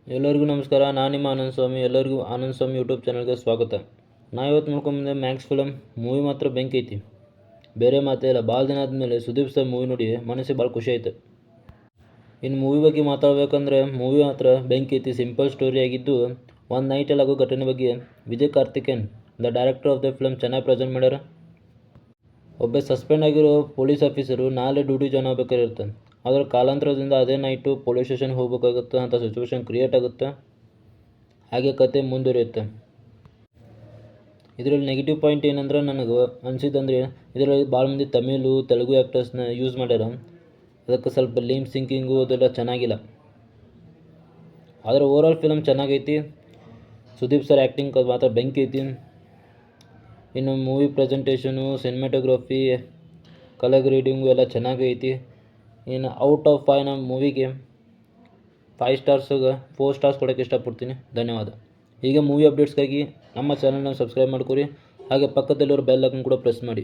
ಎಲ್ಲರಿಗೂ ನಮಸ್ಕಾರ. ನಾನು ನಿಮ್ಮ ಆನಂದ್ ಸ್ವಾಮಿ. ಎಲ್ಲರಿಗೂ ಆನಂದ್ ಸ್ವಾಮಿ ಯೂಟ್ಯೂಬ್ ಚಾನಲ್ಗೆ ಸ್ವಾಗತ. ನಾ ಇವತ್ತು ನೋಡ್ಕೊಂಬಂದೆ ಮ್ಯಾಕ್ಸ್ ಫಿಲಮ್ ಮೂವಿ. ಮಾತ್ರ ಬೆಂಕಿ ಐತಿ, ಬೇರೆ ಮಾತೇ ಇಲ್ಲ. ಭಾಳ ದಿನ ಆದಮೇಲೆ ಸುದೀಪ್ ಸರ್ ಮೂವಿ ನೋಡಿ ಮನಸ್ಸಿಗೆ ಭಾಳ ಖುಷಿ ಆಯ್ತು. ಇನ್ನು ಮೂವಿ ಬಗ್ಗೆ ಮಾತಾಡ್ಬೇಕಂದ್ರೆ ಮೂವಿ ಮಾತ್ರ ಬೆಂಕಿ ಐತಿ. ಸಿಂಪಲ್ ಸ್ಟೋರಿ ಆಗಿದ್ದು ಒಂದು ನೈಟಲ್ಲಿ ಆಗೋ ಘಟನೆ ಬಗ್ಗೆ Vijay Karthikeyan the director of the film ಚೆನ್ನಾಗಿ ಪ್ರೆಸೆಂಟ್ ಮಾಡ್ಯಾರ. ಒಬ್ಬ ಸಸ್ಪೆಂಡ್ ಆಗಿರೋ ಪೊಲೀಸ್ ಆಫೀಸರು ನಾಳೆ ಡ್ಯೂಟಿ ಜಾಯ್ನ್ ಆಗ್ಬೇಕಾಗಿರ್ತಾನೆ. ಆದರೆ ಕಾಲಾಂತರದಿಂದ ಅದೇ ನೈಟು ಪೊಲೀಸ್ ಸ್ಟೇಷನ್ಗೆ ಹೋಗ್ಬೇಕಾಗುತ್ತೆ ಅಂತ ಸಿಚುವೇಶನ್ ಕ್ರಿಯೇಟ್ ಆಗುತ್ತೆ. ಹಾಗೆ ಕತೆ ಮುಂದುವರಿಯುತ್ತೆ. ಇದರಲ್ಲಿ ನೆಗೆಟಿವ್ ಪಾಯಿಂಟ್ ಏನಂದ್ರೆ ನನಗೆ ಅನಿಸಿದಂದರೆ ಇದರಲ್ಲಿ ಭಾಳ ಮಂದಿ ತಮಿಳು ತೆಲುಗು ಆ್ಯಕ್ಟರ್ಸ್ನ ಯೂಸ್ ಮಾಡ್ಯಾರ. ಅದಕ್ಕೆ ಸ್ವಲ್ಪ ಲಿಮ್ ಸಿಂಕಿಂಗು ಅದೆಲ್ಲ ಚೆನ್ನಾಗಿಲ್ಲ. ಆದರೆ ಓವರಾಲ್ ಫಿಲಮ್ ಚೆನ್ನಾಗೈತಿ. ಸುದೀಪ್ ಸರ್ ಆ್ಯಕ್ಟಿಂಗ್ ಮಾತ್ರ ಬೆಂಕಿ ಐತಿ. ಇನ್ನು movie presentation, cinematography, colour grading ಎಲ್ಲ ಚೆನ್ನಾಗೈತಿ. ಇನ್ನು ಔಟ್ ಆಫ್ 5 ನಮ್ಮ ಮೂವಿಗೆ 5 ಸ್ಟಾರ್ಸ್ಗೆ 4 ಸ್ಟಾರ್ಸ್ ಕೊಡೋಕ್ಕೆ ಇಷ್ಟಪಡ್ತೀನಿ. ಧನ್ಯವಾದ. ಹೀಗೆ ಮೂವಿ ಅಪ್ಡೇಟ್ಸ್ಗಾಗಿ ನಮ್ಮ ಚಾನಲ್ನ ಸಬ್ಸ್ಕ್ರೈಬ್ ಮಾಡ್ಕೊರಿ. ಹಾಗೆ ಪಕ್ಕದಲ್ಲಿರೋ ಬೆಲ್ ಐಕನ್ ಕೂಡ ಪ್ರೆಸ್ ಮಾಡಿ.